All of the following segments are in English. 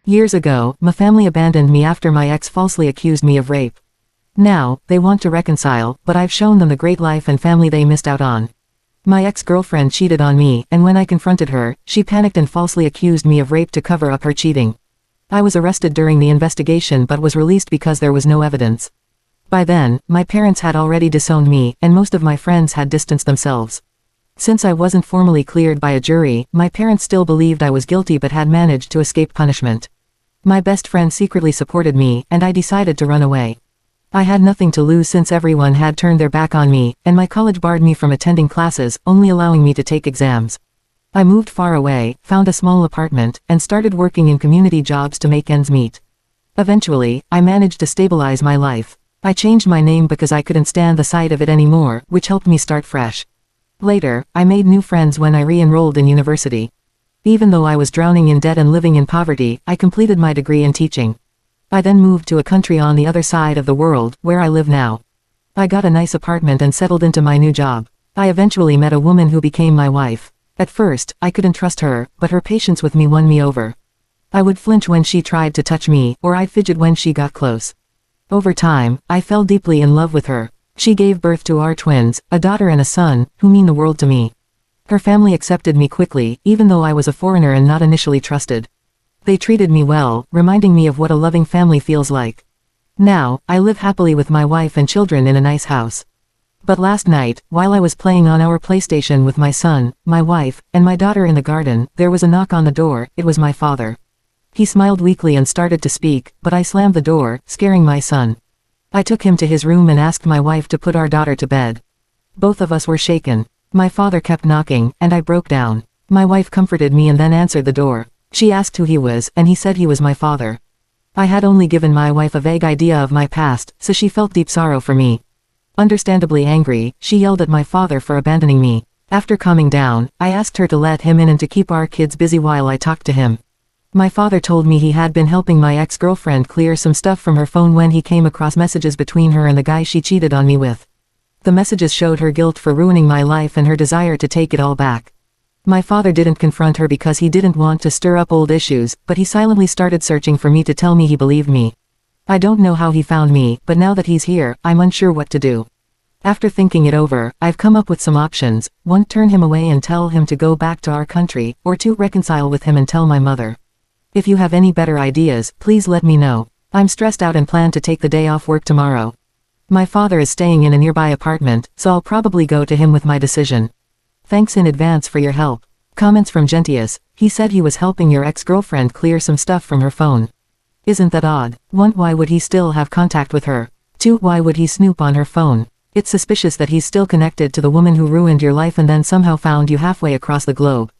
Years ago, my family abandoned me after my ex falsely accused me of rape. Now, they want to reconcile, but I've shown them the great life and family they missed out on. My ex-girlfriend cheated on me, and when I confronted her, she panicked and falsely accused me of rape to cover up her cheating. I was arrested during the investigation but was released because there was no evidence. By then, my parents had already disowned me, and most of my friends had distanced themselves. Since I wasn't formally cleared by a jury, my parents still believed I was guilty but had managed to escape punishment. My best friend secretly supported me, and I decided to run away. I had nothing to lose since everyone had turned their back on me, and my college barred me from attending classes, only allowing me to take exams. I moved far away, found a small apartment, and started working in community jobs to make ends meet. Eventually, I managed to stabilize my life. I changed my name because I couldn't stand the sight of it anymore, which helped me start fresh. Later, I made new friends when I re-enrolled in university. Even though I was drowning in debt and living in poverty, I completed my degree in teaching. I then moved to a country on the other side of the world, where I live now. I got a nice apartment and settled into my new job. I eventually met a woman who became my wife. At first, I couldn't trust her, but her patience with me won me over. I would flinch when she tried to touch me, or I'd fidget when she got close. Over time, I fell deeply in love with her. She gave birth to our twins, a daughter and a son, who mean the world to me. Her family accepted me quickly, even though I was a foreigner and not initially trusted. They treated me well, reminding me of what a loving family feels like. Now, I live happily with my wife and children in a nice house. But last night, while I was playing on our PlayStation with my son, my wife, and my daughter in the garden, there was a knock on the door. It was my father. He smiled weakly and started to speak, but I slammed the door, scaring my son. I took him to his room and asked my wife to put our daughter to bed. Both of us were shaken. My father kept knocking, and I broke down. My wife comforted me and then answered the door. She asked who he was, and he said he was my father. I had only given my wife a vague idea of my past, so she felt deep sorrow for me. Understandably angry, she yelled at my father for abandoning me. After calming down, I asked her to let him in and to keep our kids busy while I talked to him. My father told me he had been helping my ex-girlfriend clear some stuff from her phone when he came across messages between her and the guy she cheated on me with. The messages showed her guilt for ruining my life and her desire to take it all back. My father didn't confront her because he didn't want to stir up old issues, but he silently started searching for me to tell me he believed me. I don't know how he found me, but now that he's here, I'm unsure what to do. After thinking it over, I've come up with some options. 1. Turn him away and tell him to go back to our country, or 2. Reconcile with him and tell my mother. If you have any better ideas, please let me know. I'm stressed out and plan to take the day off work tomorrow. My father is staying in a nearby apartment, so I'll probably go to him with my decision. Thanks in advance for your help. Comments from Gentius. He said he was helping your ex-girlfriend clear some stuff from her phone. Isn't that odd? 1. Why would he still have contact with her? 2. Why would he snoop on her phone? It's suspicious that he's still connected to the woman who ruined your life and then somehow found you halfway across the globe.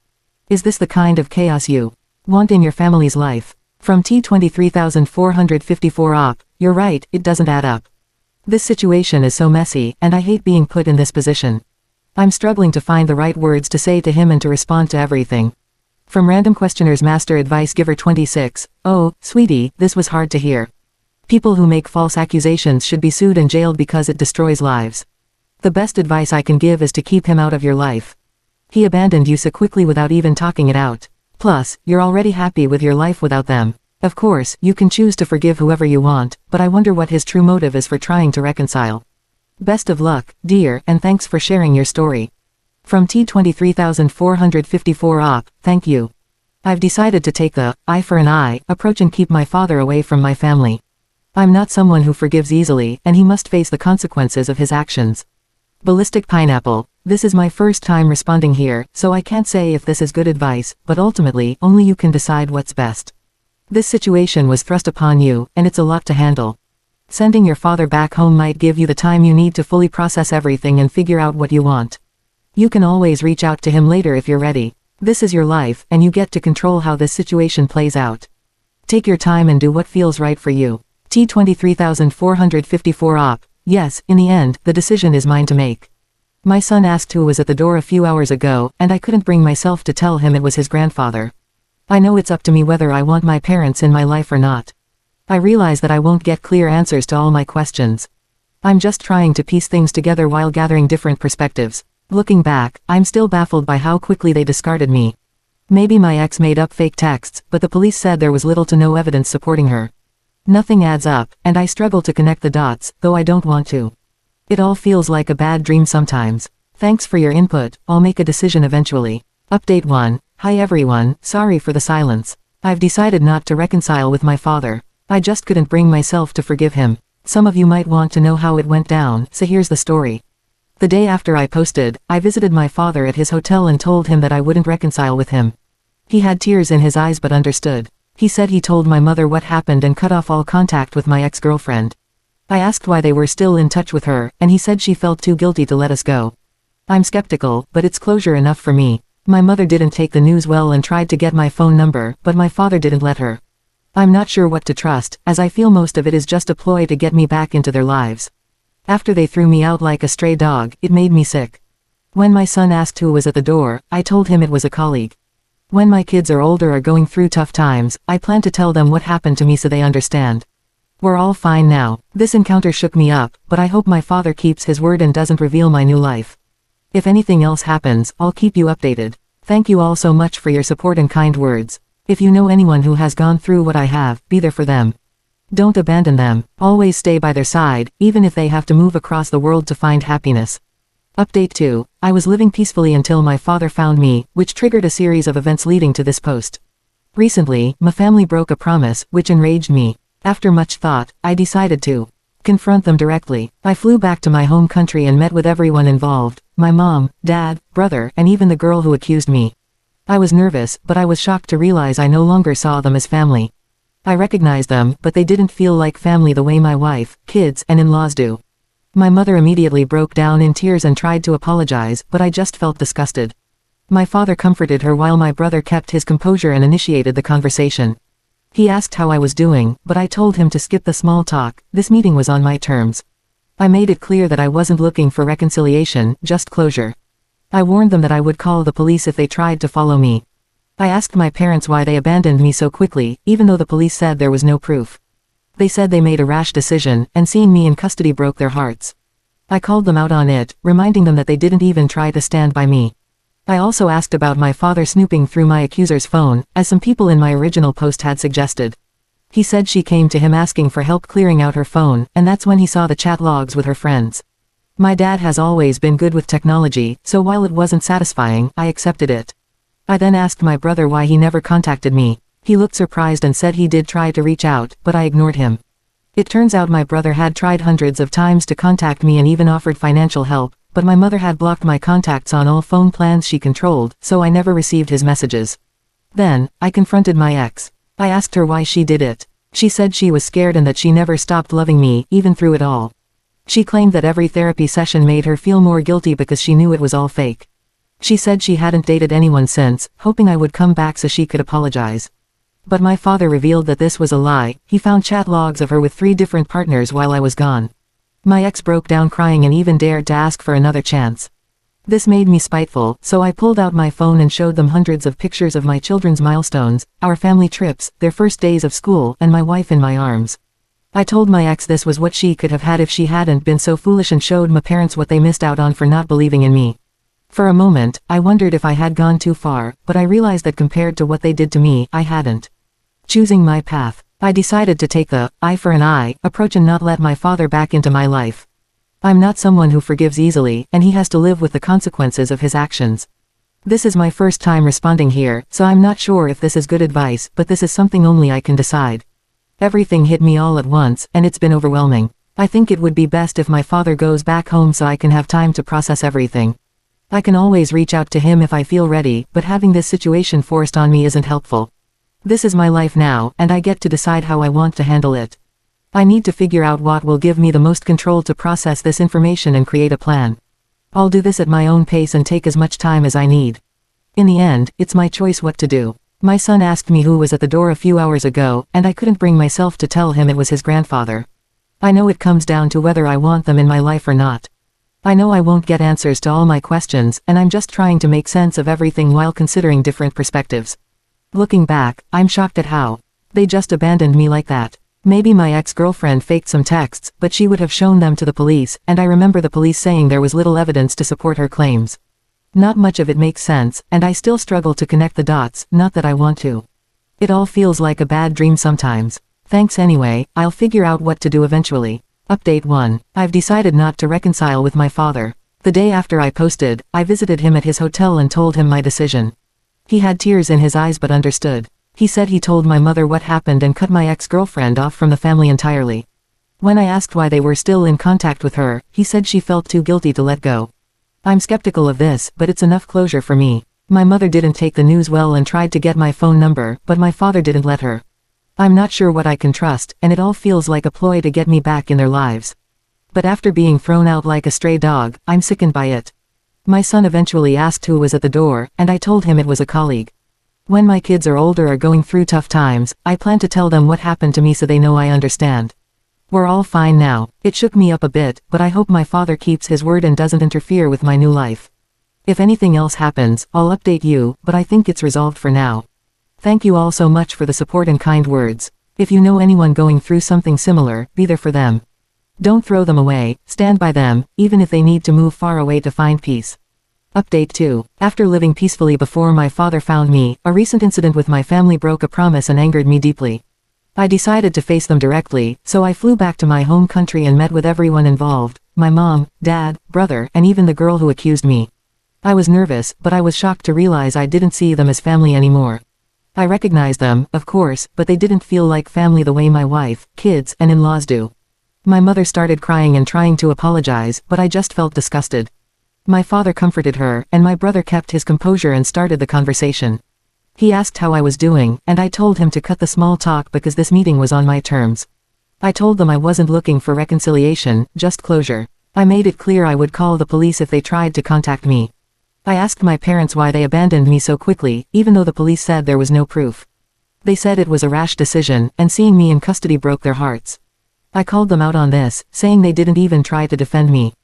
Is this the kind of chaos you want in your family's life? From T23454 op. You're right, it doesn't add up. This situation is so messy, and I hate being put in this position. I'm struggling to find the right words to say to him and to respond to everything. From Random Questioner's Master Advice Giver 26, oh, sweetie, this was hard to hear. People who make false accusations should be sued and jailed because it destroys lives. The best advice I can give is to keep him out of your life. He abandoned you so quickly without even talking it out. Plus, you're already happy with your life without them. Of course, you can choose to forgive whoever you want, but I wonder what his true motive is for trying to reconcile. Best of luck, dear, and thanks for sharing your story. From T23454 op. Thank you. I've decided to take the eye for an eye approach and keep my father away from my family. I'm not someone who forgives easily, and he must face the consequences of his actions. Ballistic Pineapple. This is my first time responding here, so I can't say if this is good advice, but ultimately, only you can decide what's best. This situation was thrust upon you, and it's a lot to handle. Sending your father back home might give you the time you need to fully process everything and figure out what you want. You can always reach out to him later if you're ready. This is your life, and you get to control how this situation plays out. Take your time and do what feels right for you. T23454 op. Yes, in the end, the decision is mine to make. My son asked who was at the door a few hours ago, and I couldn't bring myself to tell him it was his grandfather. I know it's up to me whether I want my parents in my life or not. I realize that I won't get clear answers to all my questions. I'm just trying to piece things together while gathering different perspectives. Looking back, I'm still baffled by how quickly they discarded me. Maybe my ex made up fake texts, but the police said there was little to no evidence supporting her. Nothing adds up, and I struggle to connect the dots, though I don't want to. It all feels like a bad dream sometimes. Thanks for your input, I'll make a decision eventually. Update 1. Hi everyone, sorry for the silence. I've decided not to reconcile with my father. I just couldn't bring myself to forgive him. Some of you might want to know how it went down, so here's the story. The day after I posted, I visited my father at his hotel and told him that I wouldn't reconcile with him. He had tears in his eyes but understood. He said he told my mother what happened and cut off all contact with my ex-girlfriend. I asked why they were still in touch with her, and he said she felt too guilty to let us go. I'm skeptical, but it's closure enough for me. My mother didn't take the news well and tried to get my phone number, but my father didn't let her. I'm not sure what to trust, as I feel most of it is just a ploy to get me back into their lives. After they threw me out like a stray dog, it made me sick. When my son asked who was at the door, I told him it was a colleague. When my kids are older or going through tough times, I plan to tell them what happened to me so they understand. We're all fine now. This encounter shook me up, but I hope my father keeps his word and doesn't reveal my new life. If anything else happens, I'll keep you updated. Thank you all so much for your support and kind words. If you know anyone who has gone through what I have, be there for them. Don't abandon them. Always stay by their side, even if they have to move across the world to find happiness. Update 2. I was living peacefully until my father found me, which triggered a series of events leading to this post. Recently, my family broke a promise, which enraged me. After much thought, I decided to confront them directly. I flew back to my home country and met with everyone involved, my mom, dad, brother, and even the girl who accused me. I was nervous, but I was shocked to realize I no longer saw them as family. I recognized them, but they didn't feel like family the way my wife, kids, and in-laws do. My mother immediately broke down in tears and tried to apologize, but I just felt disgusted. My father comforted her while my brother kept his composure and initiated the conversation. He asked how I was doing, but I told him to skip the small talk. This meeting was on my terms. I made it clear that I wasn't looking for reconciliation, just closure. I warned them that I would call the police if they tried to follow me. I asked my parents why they abandoned me so quickly, even though the police said there was no proof. They said they made a rash decision, and seeing me in custody broke their hearts. I called them out on it, reminding them that they didn't even try to stand by me. I also asked about my father snooping through my accuser's phone, as some people in my original post had suggested. He said she came to him asking for help clearing out her phone, and that's when he saw the chat logs with her friends. My dad has always been good with technology, so while it wasn't satisfying, I accepted it. I then asked my brother why he never contacted me. He looked surprised and said he did try to reach out, but I ignored him. It turns out my brother had tried hundreds of times to contact me and even offered financial help, but my mother had blocked my contacts on all phone plans she controlled, so I never received his messages. Then, I confronted my ex. I asked her why she did it. She said she was scared and that she never stopped loving me, even through it all. She claimed that every therapy session made her feel more guilty because she knew it was all fake. She said she hadn't dated anyone since, hoping I would come back so she could apologize. But my father revealed that this was a lie. He found chat logs of her with 3 different partners while I was gone. My ex broke down crying and even dared to ask for another chance. This made me spiteful, so I pulled out my phone and showed them hundreds of pictures of my children's milestones, our family trips, their first days of school, and my wife in my arms. I told my ex this was what she could have had if she hadn't been so foolish, and showed my parents what they missed out on for not believing in me. For a moment, I wondered if I had gone too far, but I realized that compared to what they did to me, I hadn't. Choosing my path, I decided to take the eye for an eye approach and not let my father back into my life. I'm not someone who forgives easily, and he has to live with the consequences of his actions. This is my first time responding here, so I'm not sure if this is good advice, but this is something only I can decide. Everything hit me all at once, and it's been overwhelming. I think it would be best if my father goes back home so I can have time to process everything. I can always reach out to him if I feel ready, but having this situation forced on me isn't helpful. This is my life now, and I get to decide how I want to handle it. I need to figure out what will give me the most control to process this information and create a plan. I'll do this at my own pace and take as much time as I need. In the end, it's my choice what to do. My son asked me who was at the door a few hours ago, and I couldn't bring myself to tell him it was his grandfather. I know it comes down to whether I want them in my life or not. I know I won't get answers to all my questions, and I'm just trying to make sense of everything while considering different perspectives. Looking back, I'm shocked at how they just abandoned me like that. Maybe my ex-girlfriend faked some texts, but she would have shown them to the police, and I remember the police saying there was little evidence to support her claims. Not much of it makes sense, and I still struggle to connect the dots, not that I want to. It all feels like a bad dream sometimes. Thanks anyway, I'll figure out what to do eventually. Update 1. I've decided not to reconcile with my father. The day after I posted, I visited him at his hotel and told him my decision. He had tears in his eyes but understood. He said he told my mother what happened and cut my ex-girlfriend off from the family entirely. When I asked why they were still in contact with her, he said she felt too guilty to let go. I'm skeptical of this, but it's enough closure for me. My mother didn't take the news well and tried to get my phone number, but my father didn't let her. I'm not sure what I can trust, and it all feels like a ploy to get me back in their lives. But after being thrown out like a stray dog, I'm sickened by it. My son eventually asked who was at the door, and I told him it was a colleague. When my kids are older or going through tough times, I plan to tell them what happened to me so they know I understand. We're all fine now. It shook me up a bit, but I hope my father keeps his word and doesn't interfere with my new life. If anything else happens, I'll update you, but I think it's resolved for now. Thank you all so much for the support and kind words. If you know anyone going through something similar, be there for them. Don't throw them away, stand by them, even if they need to move far away to find peace. Update 2. After living peacefully before my father found me, a recent incident with my family broke a promise and angered me deeply. I decided to face them directly, so I flew back to my home country and met with everyone involved, my mom, dad, brother, and even the girl who accused me. I was nervous, but I was shocked to realize I didn't see them as family anymore. I recognized them, of course, but they didn't feel like family the way my wife, kids, and in-laws do. My mother started crying and trying to apologize, but I just felt disgusted. My father comforted her, and my brother kept his composure and started the conversation. He asked how I was doing, and I told him to cut the small talk because this meeting was on my terms. I told them I wasn't looking for reconciliation, just closure. I made it clear I would call the police if they tried to contact me. I asked my parents why they abandoned me so quickly, even though the police said there was no proof. They said it was a rash decision, and seeing me in custody broke their hearts. I called them out on this, saying they didn't even try to defend me.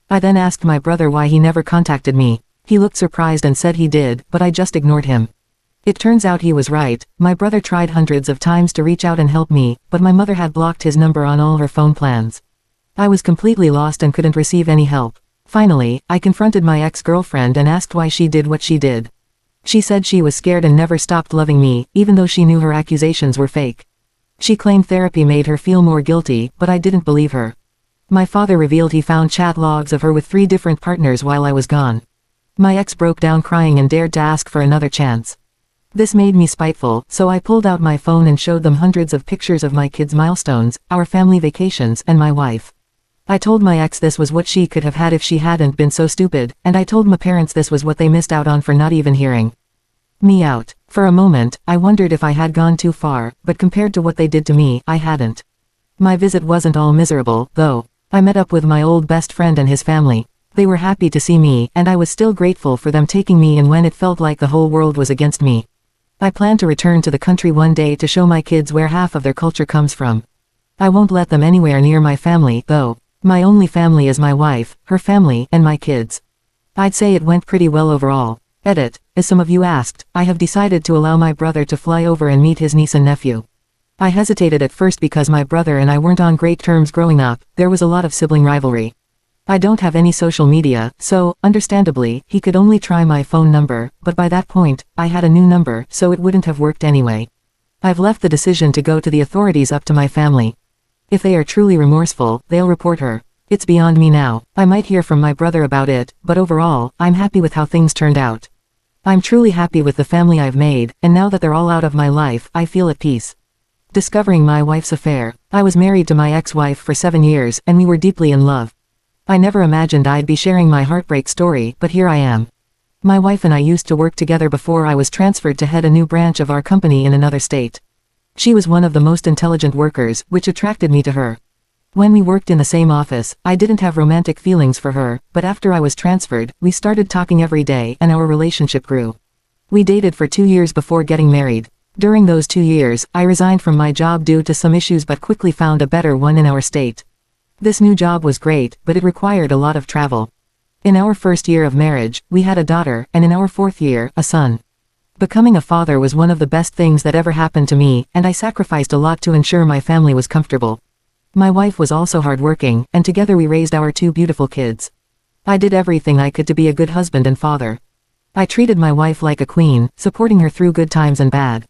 I then asked my brother why he never contacted me. He looked surprised and said he did, but I just ignored him. It turns out he was right. My brother tried hundreds of times to reach out and help me, but my mother had blocked his number on all her phone plans. I was completely lost and couldn't receive any help. Finally, I confronted my ex-girlfriend and asked why she did what she did. She said she was scared and never stopped loving me, even though she knew her accusations were fake. She claimed therapy made her feel more guilty, but I didn't believe her. My father revealed he found chat logs of her with 3 different partners while I was gone. My ex broke down crying and dared to ask for another chance. This made me spiteful, so I pulled out my phone and showed them hundreds of pictures of my kids' milestones, our family vacations, and my wife. I told my ex this was what she could have had if she hadn't been so stupid, and I told my parents this was what they missed out on for not even hearing me out. For a moment, I wondered if I had gone too far, but compared to what they did to me, I hadn't. My visit wasn't all miserable, though. I met up with my old best friend and his family. They were happy to see me, and I was still grateful for them taking me in when it felt like the whole world was against me. I plan to return to the country one day to show my kids where half of their culture comes from. I won't let them anywhere near my family, though. My only family is my wife, her family, and my kids. I'd say it went pretty well overall. Edit. As some of you asked, I have decided to allow my brother to fly over and meet his niece and nephew. I hesitated at first because my brother and I weren't on great terms growing up. There was a lot of sibling rivalry. I don't have any social media, so, understandably, he could only try my phone number, but by that point, I had a new number, so it wouldn't have worked anyway. I've left the decision to go to the authorities up to my family. If they are truly remorseful, they'll report her. It's beyond me now. I might hear from my brother about it, but overall, I'm happy with how things turned out. I'm truly happy with the family I've made, and now that they're all out of my life, I feel at peace. Discovering my wife's affair. I was married to my ex-wife for 7 years, and we were deeply in love. I never imagined I'd be sharing my heartbreak story, but here I am. My wife and I used to work together before I was transferred to head a new branch of our company in another state. She was one of the most intelligent workers, which attracted me to her. When we worked in the same office, I didn't have romantic feelings for her, but after I was transferred, we started talking every day and our relationship grew. We dated for 2 years before getting married. During those 2 years, I resigned from my job due to some issues but quickly found a better one in our state. This new job was great, but it required a lot of travel. In our first year of marriage, we had a daughter, and in our 4th year, a son. Becoming a father was one of the best things that ever happened to me, and I sacrificed a lot to ensure my family was comfortable. My wife was also hardworking, and together we raised our 2 beautiful kids. I did everything I could to be a good husband and father. I treated my wife like a queen, supporting her through good times and bad.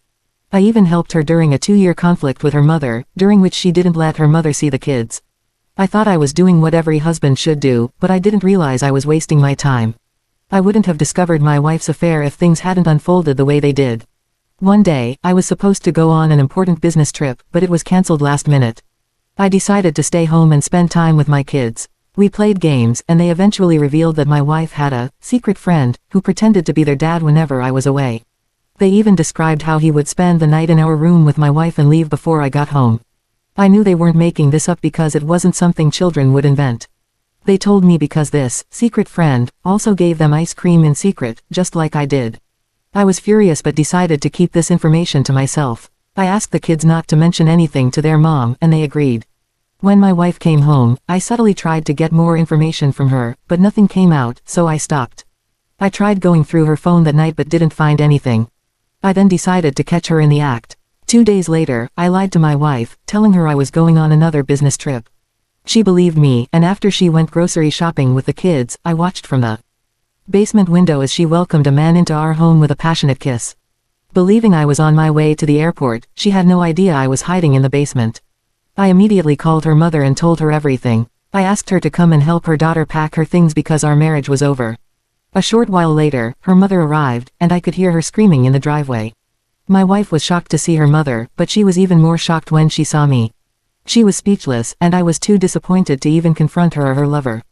I even helped her during a 2-year conflict with her mother, during which she didn't let her mother see the kids. I thought I was doing what every husband should do, but I didn't realize I was wasting my time. I wouldn't have discovered my wife's affair if things hadn't unfolded the way they did. One day, I was supposed to go on an important business trip, but it was cancelled last minute. I decided to stay home and spend time with my kids. We played games, and they eventually revealed that my wife had a secret friend who pretended to be their dad whenever I was away. They even described how he would spend the night in our room with my wife and leave before I got home. I knew they weren't making this up because it wasn't something children would invent. They told me because this secret friend also gave them ice cream in secret, just like I did. I was furious but decided to keep this information to myself. I asked the kids not to mention anything to their mom, and they agreed. When my wife came home, I subtly tried to get more information from her, but nothing came out, so I stopped. I tried going through her phone that night but didn't find anything. I then decided to catch her in the act. 2 days later, I lied to my wife, telling her I was going on another business trip. She believed me, and after she went grocery shopping with the kids, I watched from the basement window as she welcomed a man into our home with a passionate kiss. Believing I was on my way to the airport, she had no idea I was hiding in the basement. I immediately called her mother and told her everything. I asked her to come and help her daughter pack her things because our marriage was over. A short while later, her mother arrived, and I could hear her screaming in the driveway. My wife was shocked to see her mother, but she was even more shocked when she saw me. She was speechless, and I was too disappointed to even confront her or her lover.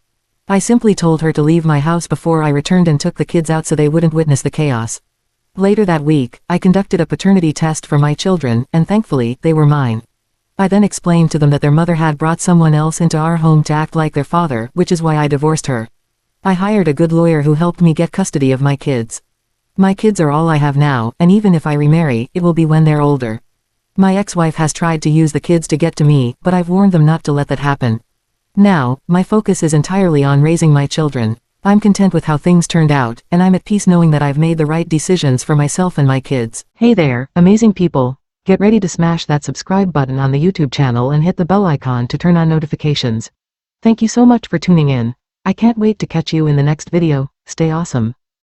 I simply told her to leave my house before I returned and took the kids out so they wouldn't witness the chaos. Later that week, I conducted a paternity test for my children, and thankfully, they were mine. I then explained to them that their mother had brought someone else into our home to act like their father, which is why I divorced her. I hired a good lawyer who helped me get custody of my kids. My kids are all I have now, and even if I remarry, it will be when they're older. My ex-wife has tried to use the kids to get to me, but I've warned them not to let that happen. Now, my focus is entirely on raising my children. I'm content with how things turned out, and I'm at peace knowing that I've made the right decisions for myself and my kids. Hey there, amazing people. Get ready to smash that subscribe button on the YouTube channel and hit the bell icon to turn on notifications. Thank you so much for tuning in. I can't wait to catch you in the next video. Stay awesome.